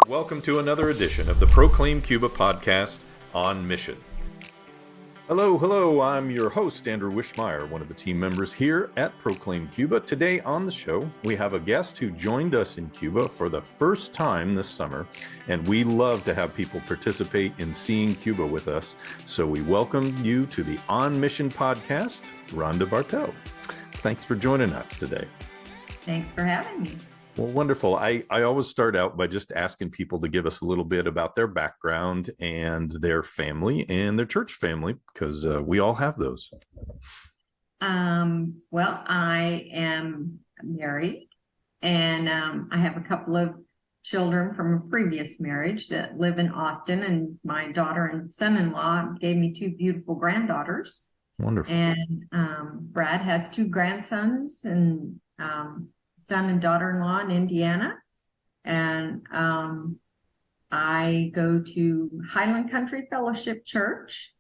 Welcome to another edition of the Proclaim Cuba podcast, On Mission. Hello, I'm your host, Andrew Wishmeyer, one of the team members here at Proclaim Cuba. Today on the show, we have a guest who joined us in Cuba for the first time this summer, and we love to have people participate in seeing Cuba with us. So we welcome you to the On Mission podcast, Rhonda Bartel. Thanks for joining us today. Thanks for having me. Well, wonderful. I always start out by just asking people to give us a little bit about their background and their family and their church family, because we all have those. Well, I am married, and I have a couple of children from a previous marriage that live in Austin, and my daughter and son-in-law gave me two beautiful granddaughters. Wonderful. And Brad has two grandsons and son and daughter-in-law in Indiana. And I go to Highland Country Fellowship Church,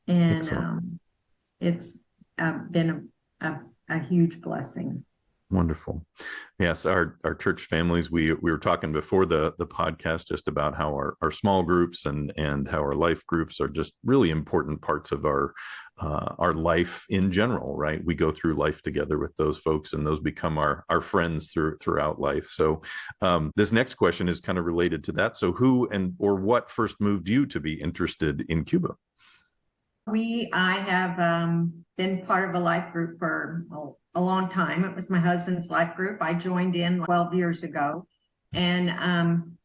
and it's been a huge blessing. Wonderful. Yes, our church families, we were talking before the podcast just about how our small groups and how our life groups are just really important parts of our life in general, right? We go through life together with those folks, and those become our friends throughout life. So this next question is kind of related to that. So who or what first moved you to be interested in Cuba? I have been part of a life group for a long time. It was my husband's life group. I joined in 12 years ago. And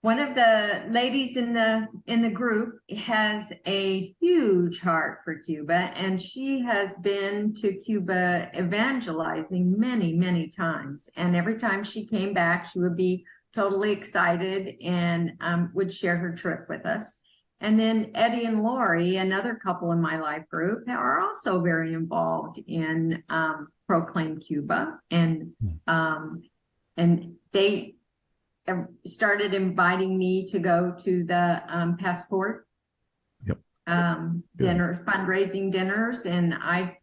one of the ladies in the group has a huge heart for Cuba, and she has been to Cuba evangelizing many, many times. And every time she came back, she would be totally excited and would share her trip with us. And then Eddie and Lori, another couple in my life group, are also very involved in Proclaim Cuba, and they started inviting me to go to the passport dinner, fundraising dinners, and I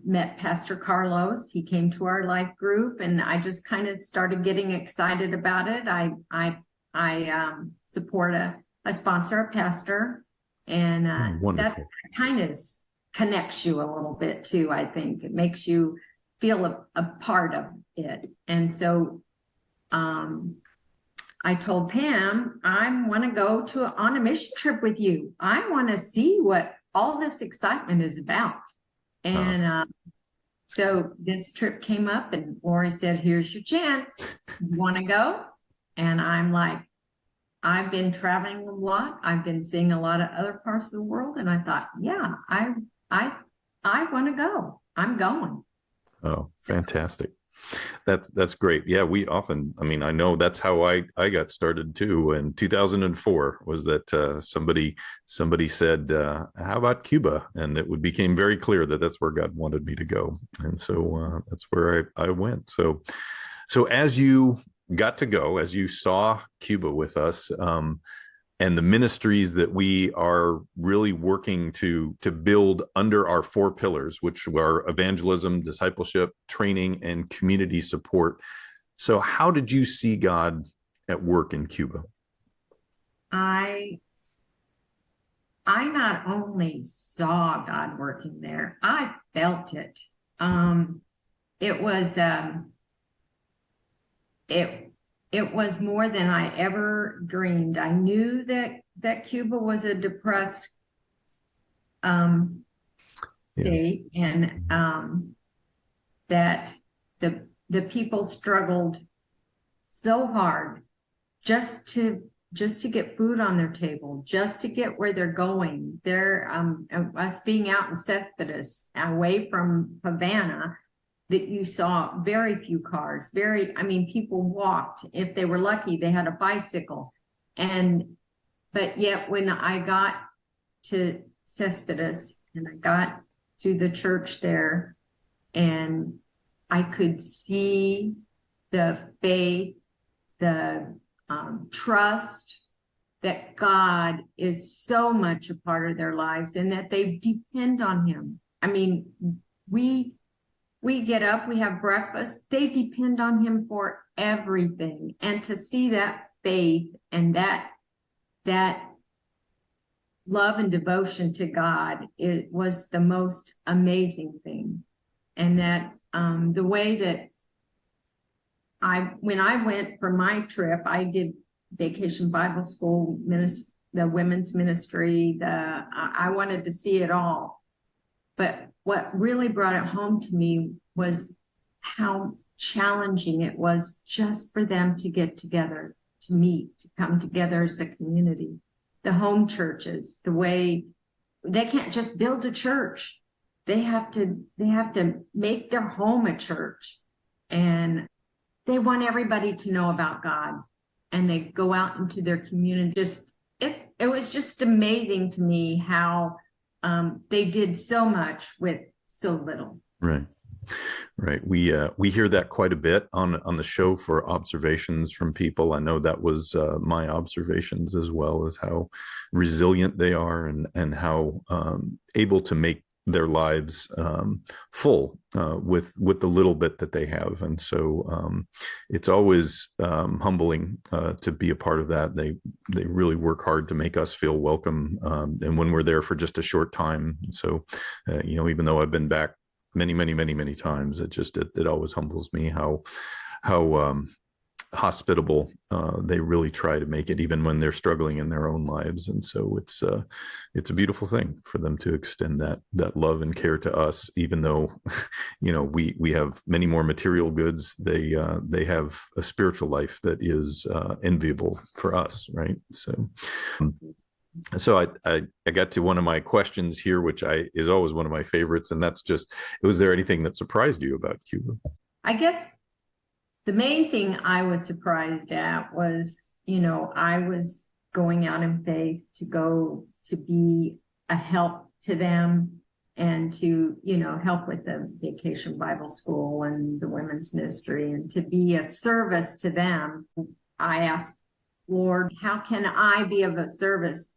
met Pastor Carlos. He came to our life group, and I just kind of started getting excited about it. I support a sponsor, a pastor, and that kind of connects you a little bit too. I think it makes you feel a part of it. And so I told Pam, I want to go on a mission trip with you. I want to see what all this excitement is about. And so this trip came up, and Lori said, "Here's your chance. You want to go?" And I'm like, I've been traveling a lot. I've been seeing a lot of other parts of the world. And I thought, yeah, I want to go. I'm going. Oh, fantastic. That's great. Yeah, we often, I know that's how I got started too. In 2004 was that somebody said, how about Cuba? And it became very clear that that's where God wanted me to go. And so that's where I went. So as you got to go, as you saw Cuba with us, and the ministries that we are really working to build under our four pillars, which are evangelism, discipleship, training, and community support. So how did you see God at work in Cuba? I not only saw God working there, I felt it. It was it was more than I ever dreamed. I knew that Cuba was a depressed state, and that the people struggled so hard just to get food on their table, just to get where they're going. Us being out in Cespedes, away from Havana, that you saw very few cars, people walked. If they were lucky, they had a bicycle. But yet when I got to Cespedes and I got to the church there, and I could see the faith, the trust that God is so much a part of their lives and that they depend on him. we get up, we have breakfast. They depend on him for everything. And to see that faith and that love and devotion to God, it was the most amazing thing. And that the way that when I went for my trip, I did Vacation Bible School, the women's ministry, I wanted to see it all. But what really brought it home to me was how challenging it was just for them to get together, to meet, to come together as a community. The home churches, the way they can't just build a church. They have to make their home a church. And they want everybody to know about God. And they go out into their community. It was just amazing to me how they did so much with so little. Right. Right. We hear that quite a bit on the show for observations from people. I know that was my observations as well, as how resilient they are and how able to make their lives full with the little bit that they have. And so it's always humbling to be a part of that. They really work hard to make us feel welcome. And when we're there for just a short time. So, even though I've been back many times, it always humbles me how hospitable they really try to make it, even when they're struggling in their own lives. And so it's a beautiful thing for them to extend that love and care to us, even though we have many more material goods. They have a spiritual life that is enviable for us, right? So I got to one of my questions here, which is always one of my favorites, and that's just, was there anything that surprised you about Cuba? I guess the main thing I was surprised at was, I was going out in faith to go to be a help to them and to, help with the Vacation Bible School and the women's ministry and to be a service to them. I asked, Lord, how can I be of a service?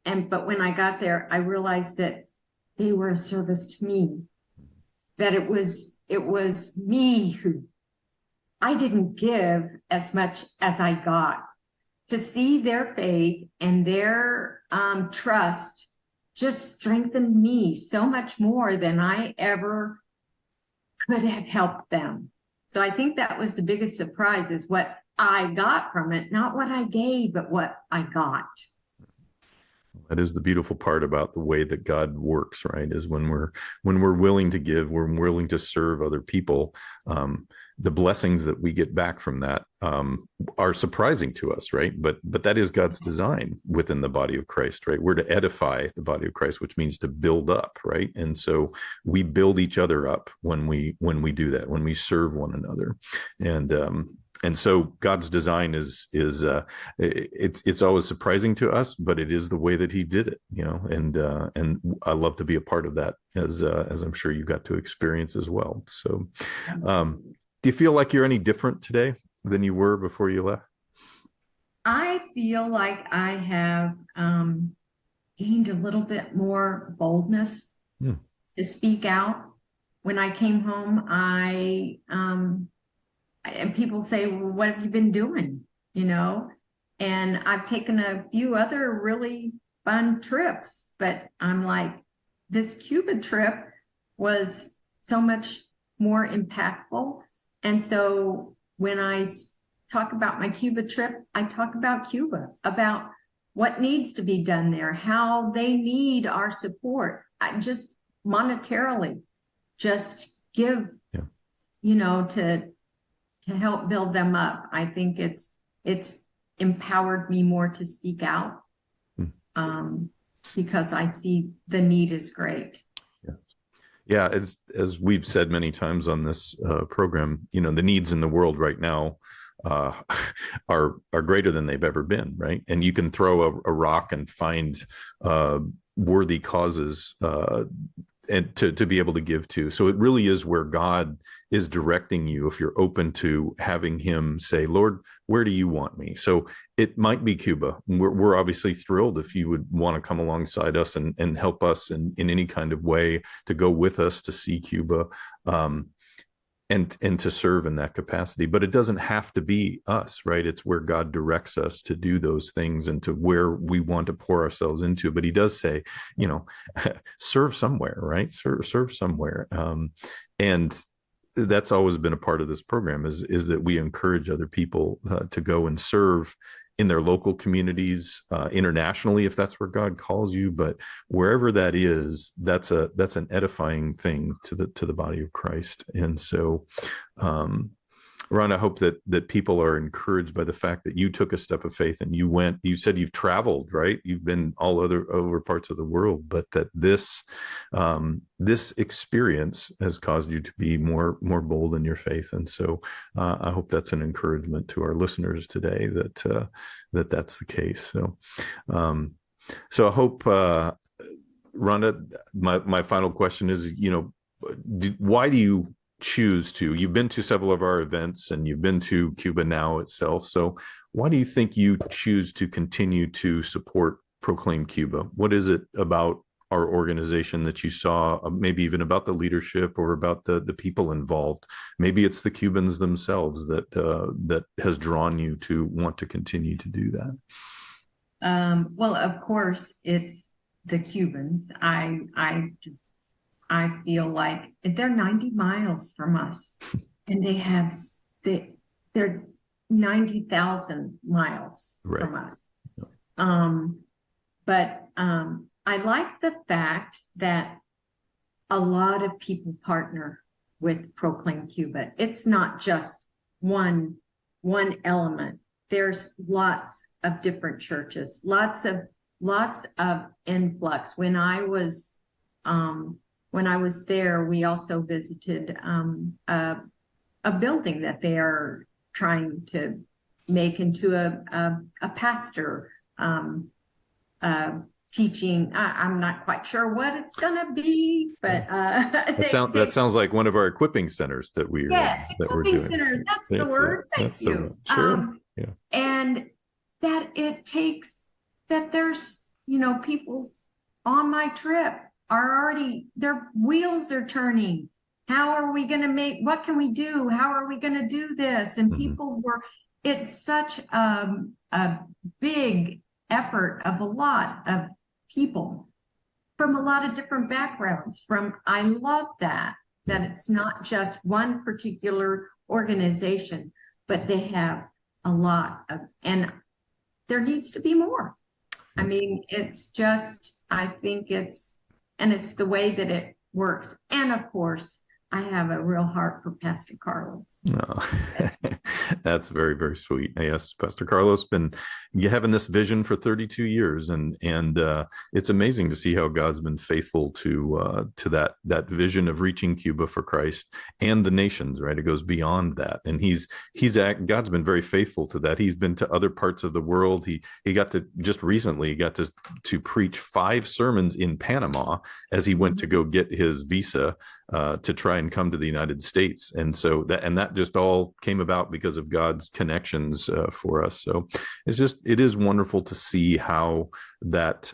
But when I got there, I realized that they were a service to me, that it was me who, I didn't give as much as I got. To see their faith and their trust just strengthened me so much more than I ever could have helped them. So I think that was the biggest surprise, is what I got from it, not what I gave, but what I got. That is the beautiful part about the way that God works, right? Is when we're willing to give, we're willing to serve other people. The blessings that we get back from that are surprising to us, right? But that is God's design within the body of Christ, right? We're to edify the body of Christ, which means to build up, right? And so we build each other up when we do that, when we serve one another, and so God's design is it's always surprising to us, but it is the way that He did it, and I love to be a part of that, as I'm sure you got to experience as well. So, do you feel like you're any different today than you were before you left? I feel like I have gained a little bit more boldness to speak out. When I came home, and people say, well, what have you been doing? And I've taken a few other really fun trips, but I'm like, this Cuba trip was so much more impactful. And so when I talk about my Cuba trip, I talk about Cuba, about what needs to be done there, how they need our support. I just monetarily just give, to help build them up. I think it's empowered me more to speak out because I see the need is great. Yes. Yeah, as we've said many times on this program, the needs in the world right now are greater than they've ever been, right? And you can throw a rock and find worthy causes and to be able to give to. So it really is where God is directing you, if you're open to having Him say, Lord, where do you want me? So it might be Cuba. We're obviously thrilled if you would want to come alongside us and help us in any kind of way, to go with us to see Cuba. and to serve in that capacity. But it doesn't have to be us, right? It's where God directs us to do those things and to where we want to pour ourselves into. But he does say, serve somewhere, right? Serve somewhere. And that's always been a part of this program is that we encourage other people to go and serve in their local communities, internationally, if that's where God calls you. But wherever that is, that's an edifying thing to the body of Christ. And so, Ron, I hope that people are encouraged by the fact that you took a step of faith and you said you've traveled, right? You've been over parts of the world, but that this experience has caused you to be more bold in your faith. And so I hope that's an encouragement to our listeners today that's the case. So I hope, Rhonda, my final question is, why do you choose to? You've been to several of our events and you've been to Cuba now itself. So why do you think you choose to continue to support Proclaim Cuba? What is it about our organization that you saw, maybe even about the leadership or about the people involved? Maybe it's the Cubans themselves that has drawn you to want to continue to do that. Well, of course, it's the Cubans. I feel like they're 90 miles from us, and they're 90,000 miles right. from us. But I like the fact that a lot of people partner with Proclaim Cuba. It's not just one element. There's lots of different churches, lots of influx. When I was there, we also visited a building that they are trying to make into a pastor teaching. I'm not quite sure what it's going to be, but that sounds like one of our equipping centers that we're doing. Center. That's the word. Thank you. Sure. And that it takes that there's people on my trip are already, their wheels are turning. How are we going to what can we do? How are we going to do this? And people it's such a big effort of a lot of people from a lot of different backgrounds. I love that it's not just one particular organization, but they have a lot and there needs to be more. I mean, it's just, I think it's the way that it works. And of course, I have a real heart for Pastor Carlos. Oh, that's very, very sweet. Yes, Pastor Carlos been having this vision for 32 years, and it's amazing to see how God's been faithful to that vision of reaching Cuba for Christ and the nations. Right, it goes beyond that, and God's been very faithful to that. He's been to other parts of the world. He got to just recently to preach 5 sermons in Panama as he went to go get his visa to try and come to the United States. And so that just all came about because of God's connections for us. So it is wonderful to see how that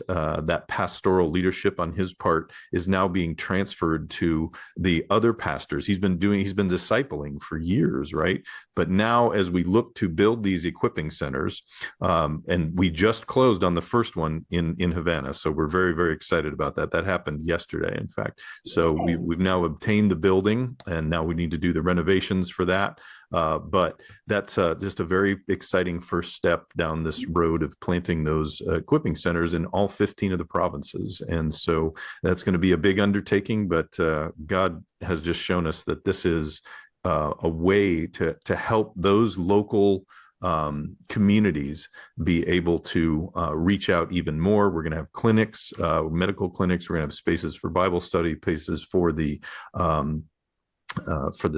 pastoral leadership on his part is now being transferred to the other pastors. He's been discipling for years, right? But now as we look to build these equipping centers, and we just closed on the first one in Havana. So we're very, very excited about that. That happened yesterday, in fact. So we've now obtained the building, and now we need to do the renovations for that. But that's just a very exciting first step down this road of planting those equipping centers in all 15 of the provinces. And so that's going to be a big undertaking, but God has just shown us that this is a way to help those local communities be able to reach out even more. We're going to have clinics, medical clinics. We're going to have spaces for Bible study, places for the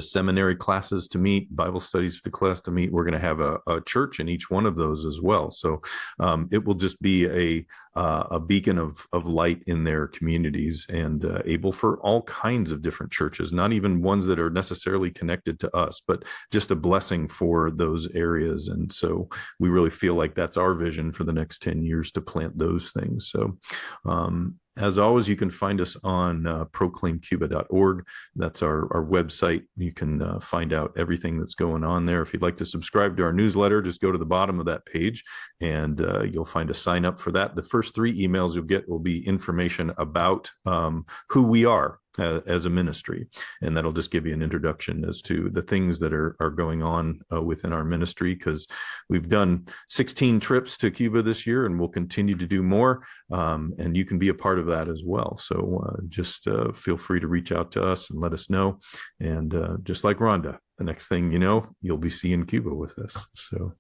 seminary classes to meet, Bible studies for the class to meet. We're going to have a church in each one of those as well. So it will just be a beacon of light in their communities, and able for all kinds of different churches, not even ones that are necessarily connected to us, but just a blessing for those areas. And so we really feel like that's our vision for the next 10 years, to plant those things. So as always, you can find us on proclaimcuba.org. That's our website. You can find out everything that's going on there. If you'd like to subscribe to our newsletter, just go to the bottom of that page and you'll find a sign up for that. The first 3 emails you'll get will be information about who we are as a ministry. And that'll just give you an introduction as to the things that are going on within our ministry, because we've done 16 trips to Cuba this year and we'll continue to do more. And you can be a part of that as well. So just feel free to reach out to us and let us know. And just like Rhonda, the next thing you know, you'll be seeing Cuba with us. So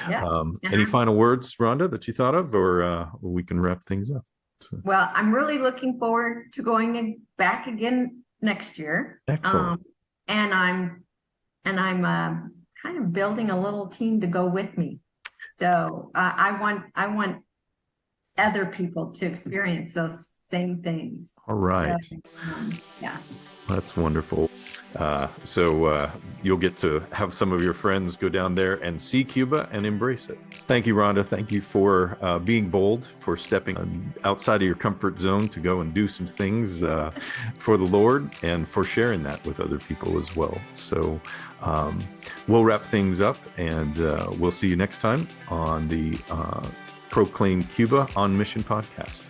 Yeah. any final words, Rhonda, that you thought of, or we can wrap things up? So. Well, I'm really looking forward to going back again next year. Excellent. And I'm kind of building a little team to go with me. So I want other people to experience those same things. All right. So, yeah. That's wonderful. So you'll get to have some of your friends go down there and see Cuba and embrace it. Thank you, Rhonda. Thank you for being bold, for stepping outside of your comfort zone to go and do some things for the Lord, and for sharing that with other people as well. So we'll wrap things up, and we'll see you next time on the Proclaim Cuba on Mission podcast.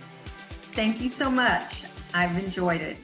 Thank you so much. I've enjoyed it.